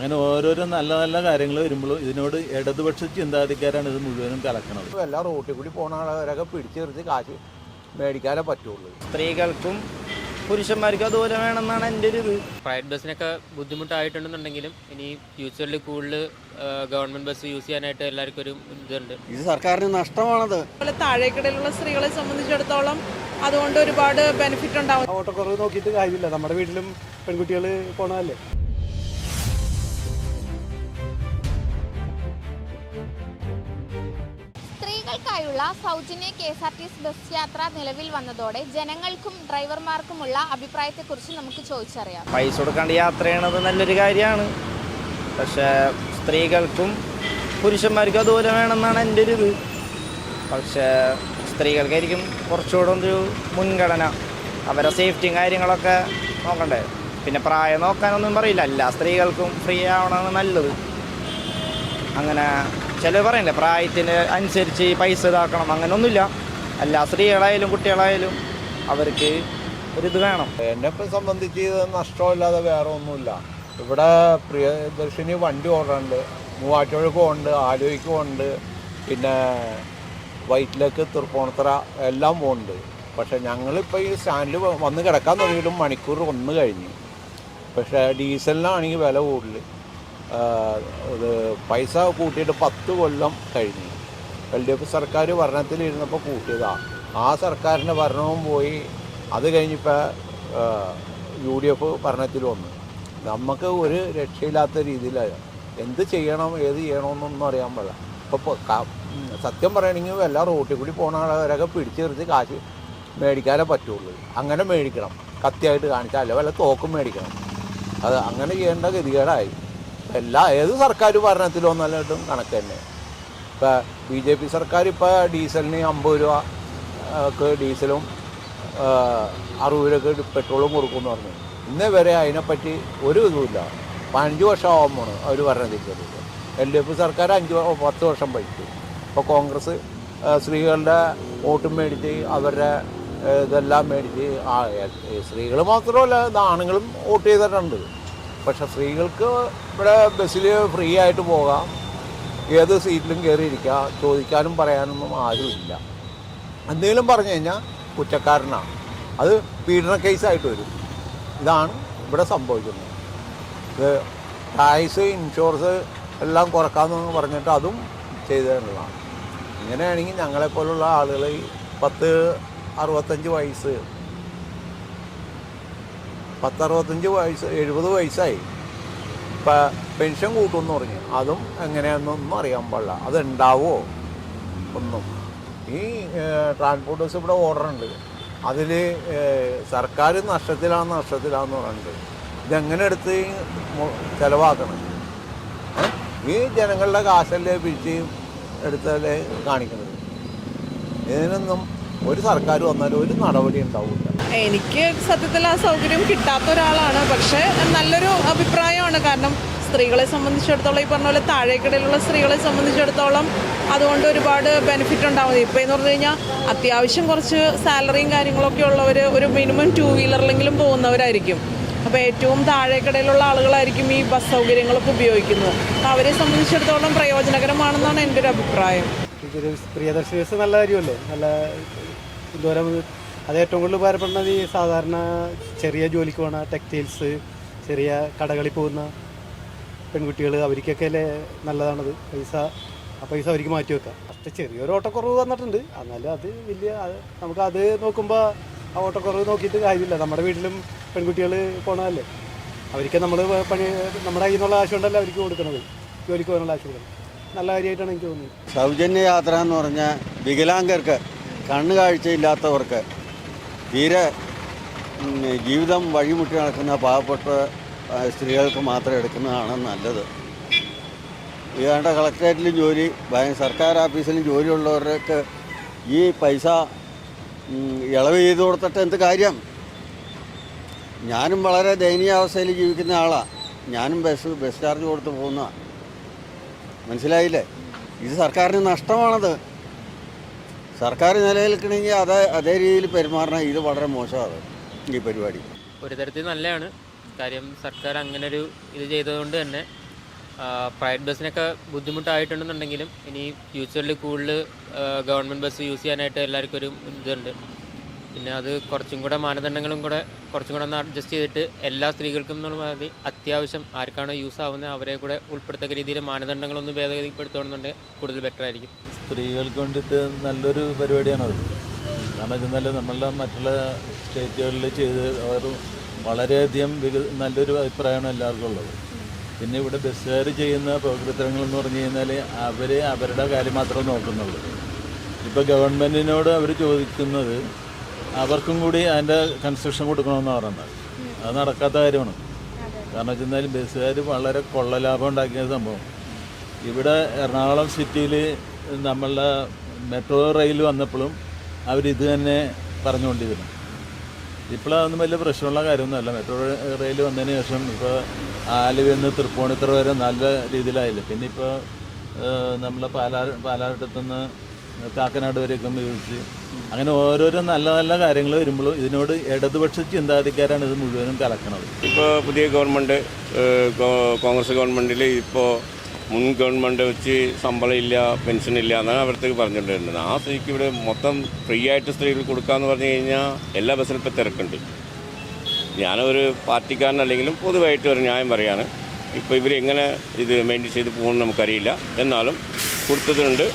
അങ്ങനെ ഓരോരോ നല്ല നല്ല കാര്യങ്ങൾ വരുമ്പോഴും ഇതിനോട് ഇടതുപക്ഷ ചിന്താഗതിക്കാരാണ് ഇത് മുഴുവനും കലക്കണത്. എല്ലാ റോട്ടിൽ കൂടി പോണ ആളുകാരൊക്കെ പിടിച്ചു നിർത്തി കാശ് മേടിക്കാനേ പറ്റുള്ളൂ. സ്ത്രീകൾക്കും പുരുഷന്മാർക്കും അതുപോലെ വേണമെന്നാണ് എൻ്റെ ഒരു ഇത്. പ്രൈവറ്റ് ബസ്സിനൊക്കെ ബുദ്ധിമുട്ടായിട്ടുണ്ടെന്നുണ്ടെങ്കിലും ഇനി ഫ്യൂച്ചറിൽ കൂടുതൽ ഗവൺമെൻറ് ബസ് യൂസ് ചെയ്യാനായിട്ട് എല്ലാവർക്കും ഒരു ഇതുണ്ട്. ഇത് സർക്കാരിന് നഷ്ടമാണത്. താഴേക്കിടയിലുള്ള സ്ത്രീകളെ സംബന്ധിച്ചിടത്തോളം അതുകൊണ്ട് ഒരുപാട് ബെനിഫിറ്റ് ഉണ്ടാവും. ഓട്ടക്കുറവ് നോക്കിയിട്ട് കാര്യമില്ല, നമ്മുടെ വീട്ടിലും പെൺകുട്ടികൾ പോണതല്ലേ. സ്ത്രീകൾക്കായുള്ള സൗജന്യ KSRTC ബസ് യാത്ര നിലവിൽ വന്നതോടെ ജനങ്ങൾക്കും ഡ്രൈവർമാർക്കുമുള്ള അഭിപ്രായത്തെക്കുറിച്ച് നമുക്ക് ചോദിച്ചറിയാം. പൈസ കൊടുക്കാണ്ട് യാത്ര ചെയ്യണത് നല്ലൊരു കാര്യമാണ്, പക്ഷേ സ്ത്രീകൾക്കും പുരുഷന്മാർക്കും അതുപോലെ വേണമെന്നാണ് എൻ്റെ ഒരു ഇത്. പക്ഷേ സ്ത്രീകൾക്കായിരിക്കും കുറച്ചുകൂടെ ഒരു മുൻഗണന, അവരെ സേഫ്റ്റിയും കാര്യങ്ങളൊക്കെ നോക്കണ്ടേ. പിന്നെ പ്രായം നോക്കാനൊന്നും പറയില്ല, എല്ലാ സ്ത്രീകൾക്കും ഫ്രീ ആവണമാണ് നല്ലത്. അങ്ങനെ ചിലർ പറയണ്ടേ പ്രായത്തിന് അനുസരിച്ച് പൈസ ഇതാക്കണം, അങ്ങനെയൊന്നുമില്ല. എല്ലാ സ്ത്രീകളായാലും കുട്ടികളായാലും അവർക്ക് ഒരിത് വേണം. എന്നെ സംബന്ധിച്ച് നഷ്ടമില്ലാതെ വേറെ ഒന്നുമില്ല. ഇവിടെ പ്രിയദർശിനി വണ്ടി ഓടുന്നുണ്ട്, മൂവാറ്റുപുഴയ്ക്ക് പോകുന്നുണ്ട്, ആലുവയ്ക്ക് പോകുന്നുണ്ട്, പിന്നെ വൈറ്റിലേക്ക് തൃപ്പൂണിത്തറ എല്ലാം പോകുന്നുണ്ട്. പക്ഷേ ഞങ്ങളിപ്പോൾ ഈ സ്റ്റാൻഡിൽ വന്ന് കിടക്കാൻ തുടങ്ങിയിട്ടും മണിക്കൂർ 1 കഴിഞ്ഞു. പക്ഷേ ഡീസലിനാണെങ്കിൽ വില കൂടുതൽ. ഇത് പൈസ കൂട്ടിയിട്ട് 10 കൊല്ലം കഴിഞ്ഞു. LDF സർക്കാർ ഭരണത്തിലിരുന്നപ്പോൾ കൂട്ടിയതാണ്. ആ സർക്കാരിൻ്റെ ഭരണവും പോയി. അത് കഴിഞ്ഞിപ്പോൾ UDF ഭരണത്തിൽ വന്നു. നമുക്ക് ഒരു രക്ഷയില്ലാത്ത രീതിയിലാണ്. എന്ത് ചെയ്യണം ഏത് ചെയ്യണമെന്നൊന്നും അറിയാൻ പാടില്ല. ഇപ്പോൾ സത്യം പറയുകയാണെങ്കിൽ എല്ലാ റോട്ടിൽ കൂടി പോകുന്ന ആളുകാരൊക്കെ പിടിച്ചു നിർത്തി കാശ് മേടിക്കാനേ പറ്റുള്ളൂ. അങ്ങനെ മേടിക്കണം, കത്തിയായിട്ട് കാണിച്ചാൽ വല്ല തോക്കും മേടിക്കണം. അത് അങ്ങനെ ചെയ്യേണ്ട ഗതികേടായി. ഏത് സർക്കാർ ഭരണത്തിലും ഒന്നല്ലായിട്ടും കണക്ക് തന്നെ. ഇപ്പോൾ BJP സർക്കാർ ഇപ്പോൾ ഡീസലിന് 50 രൂപക്ക് ഡീസലും 60 രൂപക്ക് പെട്രോളും കൊടുക്കുമെന്ന് പറഞ്ഞു. ഇന്നേ വരെ അതിനെപ്പറ്റി ഒരു ഇതുമില്ല. 15 വർഷമാകുമ്പോൾ അവർ ഭരണത്തിൽ കയറിയത്. LDF സർക്കാർ 10 വർഷം ഭരിച്ചു. ഇപ്പോൾ കോൺഗ്രസ് സ്ത്രീകളുടെ വോട്ടും മേടിച്ച് അവരുടെ ഇതെല്ലാം മേടിച്ച് സ്ത്രീകൾ മാത്രമല്ല ആണുങ്ങളും വോട്ട് ചെയ്തിട്ടുണ്ട്. പക്ഷെ സ്ത്രീകൾക്ക് ഇവിടെ ബസ്സിൽ ഫ്രീ ആയിട്ട് പോകാം, ഏത് സീറ്റിലും കയറിയിരിക്കുക, ചോദിക്കാനും പറയാനൊന്നും ആരുമില്ല. എന്തെങ്കിലും പറഞ്ഞു കഴിഞ്ഞാൽ കുറ്റക്കാരനാണ്, അത് പീഡന കേസായിട്ട് വരും. ഇതാണ് ഇവിടെ സംഭവിക്കുന്നത്. ഇത് ടാക്സ് ഇൻഷുറൻസ് എല്ലാം കുറക്കാമെന്ന് പറഞ്ഞിട്ട് അതും ചെയ്തതാണ്. ഇങ്ങനെയാണെങ്കിൽ ഞങ്ങളെപ്പോലുള്ള ആളുകൾ 65 വയസ്സ് 65 വയസ്സ് 70 വയസ്സായി. ഇപ്പം പെൻഷൻ കൂട്ടുമെന്ന് പറഞ്ഞു, അതും എങ്ങനെയാണെന്നൊന്നും അറിയാൻ പാടില്ല. അതുണ്ടാവുമോ ഒന്നും. ഈ ട്രാൻസ്പോർട്ട് ബസ് ഇവിടെ ഓർഡറുണ്ട്, അതിൽ സർക്കാർ നഷ്ടത്തിലാണെന്ന് പറഞ്ഞിട്ട് ഇതെങ്ങനെ എടുത്ത് ചിലവാക്കണം? ഈ ജനങ്ങളുടെ കാശല്ലേ പിരിച്ച് എടുത്തല്ലേ കാണിക്കുന്നത്. ഇതിനൊന്നും ഒരു സർക്കാർ വന്നാലും ഒരു നടപടി ഉണ്ടാവില്ല. എനിക്ക് സത്യത്തിൽ ആ സൗകര്യം കിട്ടാത്ത ഒരാളാണ്, പക്ഷേ നല്ലൊരു അഭിപ്രായമാണ്. കാരണം സ്ത്രീകളെ സംബന്ധിച്ചിടത്തോളം ഈ പറഞ്ഞ പോലെ താഴേക്കിടയിലുള്ള സ്ത്രീകളെ സംബന്ധിച്ചിടത്തോളം അതുകൊണ്ട് ഒരുപാട് ബെനിഫിറ്റ് ഉണ്ടാവും. ഇപ്പോൾ എന്ന് പറഞ്ഞു കഴിഞ്ഞാൽ അത്യാവശ്യം കുറച്ച് സാലറിയും കാര്യങ്ങളൊക്കെ ഉള്ളവർ ഒരു മിനിമം 2 വീലറിലെങ്കിലും പോകുന്നവരായിരിക്കും. അപ്പോൾ ഏറ്റവും താഴേക്കിടയിലുള്ള ആളുകളായിരിക്കും ഈ ബസ് സൗകര്യങ്ങളൊക്കെ ഉപയോഗിക്കുന്നത്. അപ്പോൾ അവരെ സംബന്ധിച്ചിടത്തോളം പ്രയോജനകരമാണെന്നാണ് എൻ്റെ ഒരു അഭിപ്രായം. പ്രിയദർശിനി ബസ് നല്ല കാര്യമല്ലേ, നല്ല ദൂരം. അത് ഏറ്റവും കൂടുതൽ ഉപകാരപ്പെടുന്നത് ഈ സാധാരണ ചെറിയ ജോലിക്ക് പോകുന്ന ടെക്സ്റ്റൈൽസ്, ചെറിയ കടകളിൽ പോകുന്ന പെൺകുട്ടികൾ, അവർക്കൊക്കെ അല്ലേ നല്ലതാണത്. ആ പൈസ അവർക്ക് മാറ്റി വെക്കാം. പക്ഷേ ചെറിയൊരു ഓട്ടക്കുറവ് വന്നിട്ടുണ്ട്. എന്നാലും അത് നമുക്കത് നോക്കുമ്പോൾ ആ ഓട്ടക്കുറവ് നോക്കിയിട്ട് കാര്യമില്ല, നമ്മുടെ വീട്ടിലും പെൺകുട്ടികൾ പോണതല്ലേ. അവർക്ക് നമ്മുടെ കയ്യിൽ നിന്നുള്ള കാശ് കൊണ്ടല്ല അവർക്ക് കൊടുക്കുന്നത്, ജോലിക്ക് പോകാനുള്ള കാശ് കൊടുക്കുന്നത്. നല്ല കാര്യമായിട്ടാണ് എനിക്ക് തോന്നുന്നത്. സൗജന്യ യാത്ര എന്ന് പറഞ്ഞാൽ വികലാംഗർക്ക്, കണ്ണുകാഴ്ചയില്ലാത്തവർക്ക്, തീരെ ജീവിതം വഴിമുട്ടി നടക്കുന്ന പാവപ്പെട്ട സ്ത്രീകൾക്ക് മാത്രം എടുക്കുന്നതാണ് നല്ലത്. ഏതാണ്ട് കളക്ടറേറ്റിലും ജോലി, സർക്കാർ ഓഫീസിലും ജോലിയുള്ളവർക്ക് ഈ പൈസ ഇളവ് ചെയ്ത് കൊടുത്തിട്ട് എന്ത് കാര്യം? ഞാനും വളരെ ദയനീയാവസ്ഥയിൽ ജീവിക്കുന്ന ആളാണ്. ഞാനും ബസ് ചാർജ് കൊടുത്ത് പോകുന്ന, മനസ്സിലായില്ലേ? ഇത് സർക്കാരിന് നഷ്ടമാണത്. സർക്കാർ നിലനിൽക്കണമെങ്കിൽ അതേ രീതിയിൽ പെരുമാറണം. ഇത് വളരെ മോശമാണ് ഈ പരിപാടി. ഒരു തരത്തിൽ നല്ലതാണ് കാര്യം. സർക്കാർ അങ്ങനെ ഒരു ഇത് ചെയ്തതുകൊണ്ട് തന്നെ പ്രൈവറ്റ് ബസ്സിനൊക്കെ ബുദ്ധിമുട്ടായിട്ടുണ്ടെന്നുണ്ടെങ്കിലും ഇനി ഫ്യൂച്ചറിൽ കൂടുതൽ ഗവൺമെൻറ് ബസ് യൂസ് ചെയ്യാനായിട്ട് എല്ലാവർക്കും ഒരു ഇതുണ്ട്. പിന്നെ അത് കുറച്ചും കൂടെ മാനദണ്ഡങ്ങളും കൂടെ കുറച്ചും കൂടെ ഒന്ന് അഡ്ജസ്റ്റ് ചെയ്തിട്ട് എല്ലാ സ്ത്രീകൾക്കും എന്നുള്ള മാതിരി അത്യാവശ്യം ആർക്കാണോ യൂസ് ആവുന്നത് അവരെ കൂടെ ഉൾപ്പെടുത്തക്ക രീതിയിൽ മാനദണ്ഡങ്ങളൊന്ന് ഭേദഗതിപ്പെടുത്തുകയാണെന്നുണ്ടെങ്കിൽ കൂടുതൽ ബെറ്റർ ആയിരിക്കും. സ്ത്രീകൾക്ക് വേണ്ടിയിട്ട് നല്ലൊരു പരിപാടിയാണത്. കാരണം വെച്ചാൽ നമ്മളുടെ മറ്റുള്ള സ്റ്റേറ്റുകളിൽ ചെയ്ത് അവർ വളരെയധികം നല്ലൊരു അഭിപ്രായമാണ് എല്ലാവർക്കും ഉള്ളത്. പിന്നെ ഇവിടെ ബസ്സുകാർ ചെയ്യുന്ന പ്രകൃതങ്ങളെന്ന് പറഞ്ഞു കഴിഞ്ഞാൽ അവർ അവരുടെ കാര്യം മാത്രമേ നോക്കുന്നുള്ളൂ. ഇപ്പോൾ ഗവൺമെൻറ്റിനോട് അവർ ചോദിക്കുന്നത് അവർക്കും കൂടി അതിൻ്റെ കൺസെഷൻ കൊടുക്കണമെന്ന് പറയുന്നത്. അത് നടക്കാത്ത കാര്യമാണ്. കാരണം വെച്ചാൽ ബസ്സുകാർ വളരെ കൊള്ളലാഭം ഉണ്ടാക്കിയ സംഭവം. ഇവിടെ എറണാകുളം സിറ്റിയിൽ നമ്മളുടെ മെട്രോ റെയിൽ വന്നപ്പോഴും അവരിത് തന്നെ പറഞ്ഞുകൊണ്ടിരുന്നു. ഇപ്പോഴതൊന്നും വലിയ പ്രശ്നമുള്ള കാര്യമൊന്നുമല്ല. മെട്രോ റെയിൽ വന്നതിന് ശേഷം ഇപ്പോൾ ആലുവയിൽ നിന്ന് തൃപ്പൂണിത്തുറ വരെ നല്ല രീതിയിലായില്ല. പിന്നെ ഇപ്പോൾ നമ്മളെ പാലാട്ടത്തുനിന്ന് കാക്കനാട് വരെയൊക്കെ ഉപയോഗിച്ച് അങ്ങനെ ഓരോരോ നല്ല നല്ല കാര്യങ്ങൾ വരുമ്പോഴും ഇതിനോട് ഇടതുപക്ഷ ചിന്താഗതിക്കാരാണ് ഇത് മുഴുവനും കലക്കണത്. ഇപ്പോൾ പുതിയ ഗവൺമെൻറ് കോൺഗ്രസ് ഗവൺമെൻറ്റിൽ ഇപ്പോൾ മുൻ ഗവൺമെൻറ് വെച്ച് ശമ്പളം ഇല്ല, പെൻഷൻ ഇല്ല എന്നാണ് അവിടത്തേക്ക് പറഞ്ഞുകൊണ്ടിരുന്നത്. ആ സ്ത്രീക്ക് ഇവിടെ മൊത്തം ഫ്രീ ആയിട്ട് സ്ത്രീകൾ കൊടുക്കാമെന്ന് പറഞ്ഞു കഴിഞ്ഞാൽ എല്ലാ ബസ്സിലും ഇപ്പോൾ തിരക്കുണ്ട്. ഞാനൊരു പാർട്ടിക്കാരനല്ലെങ്കിലും പൊതുവായിട്ട് ഒരു ന്യായം പറയാണ്. ഇപ്പോൾ ഇവരെങ്ങനെ ഇത് മെയിൻറ്റെയിൻ ചെയ്ത് പോകുമെന്ന് നമുക്കറിയില്ല. എന്നാലും കൊടുത്തതുണ്ട്,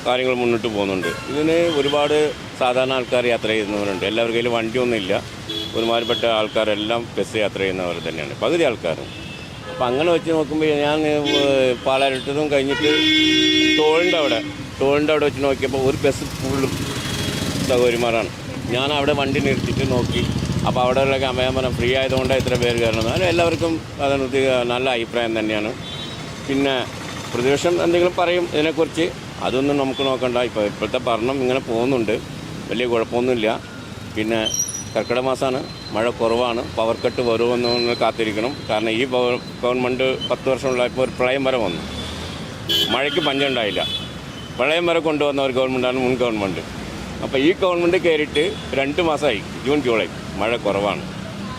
കാര്യങ്ങൾ മുന്നോട്ട് പോകുന്നുണ്ട്. ഇതിന് ഒരുപാട് സാധാരണ ആൾക്കാർ യാത്ര ചെയ്യുന്നവരുണ്ട്. എല്ലാവരുടെ കയ്യിൽ വണ്ടിയൊന്നുമില്ല. ഒരുമാതിരിപ്പെട്ട ആൾക്കാരെല്ലാം ബസ് യാത്ര ചെയ്യുന്നവർ തന്നെയാണ് പകുതി ആൾക്കാരും. അപ്പം അങ്ങനെ വെച്ച് നോക്കുമ്പോൾ ഞാൻ പാലാരിട്ടതും കഴിഞ്ഞിട്ട് ടോളിൻ്റെ അവിടെ വെച്ച് നോക്കിയപ്പോൾ ഒരു ബസ് ഫുള്ളും സൗകര്യമാരാണ്. ഞാൻ അവിടെ വണ്ടി നിർത്തിയിട്ട് നോക്കി. അപ്പോൾ അവിടെയുള്ള അമയാമനം ഫ്രീ ആയതുകൊണ്ട് ഇത്ര പേര് കയറണം. അതിന് എല്ലാവർക്കും അതിനകത്ത് നല്ല അഭിപ്രായം തന്നെയാണ്. പിന്നെ പ്രതിപക്ഷം എന്തെങ്കിലും പറയും ഇതിനെക്കുറിച്ച്, അതൊന്നും നമുക്ക് നോക്കണ്ട. ഇപ്പോഴത്തെ ഭരണം ഇങ്ങനെ പോകുന്നുണ്ട്, വലിയ കുഴപ്പമൊന്നുമില്ല. പിന്നെ കർക്കിടക മാസമാണ്, മഴ കുറവാണ്, പവർ കട്ട് വരുമെന്ന് കാത്തിരിക്കണം. കാരണം ഈ ഗവൺമെൻറ് 10 വർഷമുള്ളപ്പോൾ ഒരു പ്രളയം വരെ വന്നു, മഴയ്ക്ക് പഞ്ചമുണ്ടായില്ല. പ്രളയം വരെ കൊണ്ടുവന്ന ഒരു ഗവൺമെൻറ്റാണ് മുൻ ഗവൺമെൻറ്. അപ്പോൾ ഈ ഗവൺമെൻറ് കയറിയിട്ട് 2 മാസമായി, ജൂൺ ജൂലൈ, മഴ കുറവാണ്.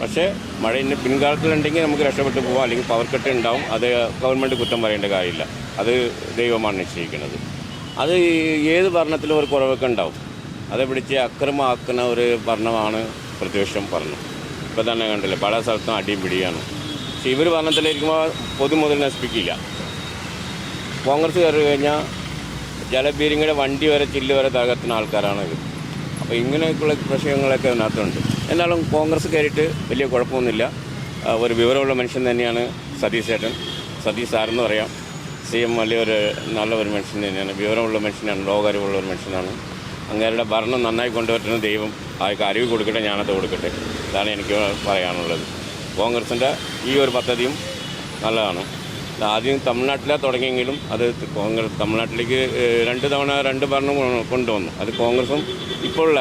പക്ഷേ മഴ ഇന്ന് പിൻകാലത്തിലുണ്ടെങ്കിൽ നമുക്ക് രക്ഷപ്പെട്ടു പോകാം, അല്ലെങ്കിൽ പവർ കട്ട് ഉണ്ടാവും. അത് ഗവൺമെൻറ് കുറ്റം പറയേണ്ട കാര്യമില്ല, അത് ദൈവമാണ് നിശ്ചയിക്കുന്നത്. അത് ഏത് ഭരണത്തിലും ഒരു കുറവൊക്കെ ഉണ്ടാവും. അത് പിടിച്ച് അക്രമമാക്കുന്ന ഒരു ഭരണമാണ് പ്രതിപക്ഷം പറഞ്ഞു. ഇപ്പോൾ തന്നെ കണ്ടില്ലേ, പല സ്ഥലത്തും അടിയും പിടിയാണ്. പക്ഷെ ഇവർ ഭരണത്തിലിരിക്കുമ്പോൾ പൊതുമുതൽ നശിപ്പിക്കില്ല. കോൺഗ്രസ് കയറി കഴിഞ്ഞാൽ ജലബീരിങ്ങയുടെ വണ്ടി വരെ ചില്ല് വരെ തകർത്തുന്ന ആൾക്കാരാണ് ഇത്. അപ്പോൾ ഇങ്ങനെയൊക്കെയുള്ള പ്രശ്നങ്ങളൊക്കെ അതിനകത്തുണ്ട്. എന്നാലും കോൺഗ്രസ് കയറിയിട്ട് വലിയ കുഴപ്പമൊന്നുമില്ല. ഒരു വിവരമുള്ള മനുഷ്യൻ തന്നെയാണ് സതീഷ് ചേട്ടൻ. സതീഷ് സാറെന്ന് പറയാം. CM വലിയൊരു നല്ല ഒരു മനുഷ്യൻ തന്നെയാണ്, വിവരമുള്ള മനുഷ്യനാണ്, ലോകാരിവുള്ള ഒരു മനുഷ്യനാണ്. അങ്ങേരുടെ ഭരണം നന്നായി കൊണ്ടുവരുന്ന ദൈവം ആൾക്ക് അറിവ് കൊടുക്കട്ടെ, ഞാനത് കൊടുക്കട്ടെ. ഇതാണ് എനിക്ക് പറയാനുള്ളത്. കോൺഗ്രസിൻ്റെ ഈ ഒരു പദ്ധതിയും നല്ലതാണ്. ആദ്യം തമിഴ്നാട്ടിലാണ് തുടങ്ങിയെങ്കിലും അത് കോൺഗ്രസ് തമിഴ്നാട്ടിലേക്ക് 2 തവണ 2 ഭരണം കൊണ്ടുവന്നു. അത് കോൺഗ്രസും ഇപ്പോഴുള്ള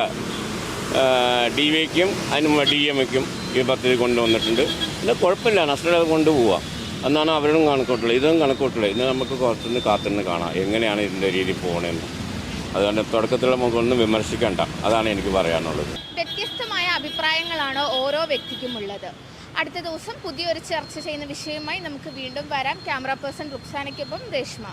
DYക്കും അതിനും DMക്കും ഈ പദ്ധതി കൊണ്ടുവന്നിട്ടുണ്ട്. ഇത് കുഴപ്പമില്ല, നഷ്ടം കൊണ്ടുപോവുക എന്നാണ് അവരും കണക്കൂട്ടുള്ളത്. ഇതും കണക്കൂട്ടുള്ളത്. ഇത് നമുക്ക് കുറച്ചൊന്ന് കാത്തുനിന്ന് കാണാം എങ്ങനെയാണ് ഇതിൻ്റെ രീതി പോകണമെന്ന്. അതുകൊണ്ട് തുടക്കത്തിൽ നമുക്കൊന്നും വിമർശിക്കേണ്ട, അതാണ് എനിക്ക് പറയാനുള്ളത്. വ്യത്യസ്തമായ അഭിപ്രായങ്ങളാണ് ഓരോ വ്യക്തിക്കും ഉള്ളത്. അടുത്ത ദിവസം പുതിയൊരു ചർച്ച ചെയ്യുന്ന വിഷയവുമായി നമുക്ക് വീണ്ടും വരാം. ക്യാമറ പേഴ്സൺ റുക്സാനയ്ക്കൊപ്പം രേഷ്മ.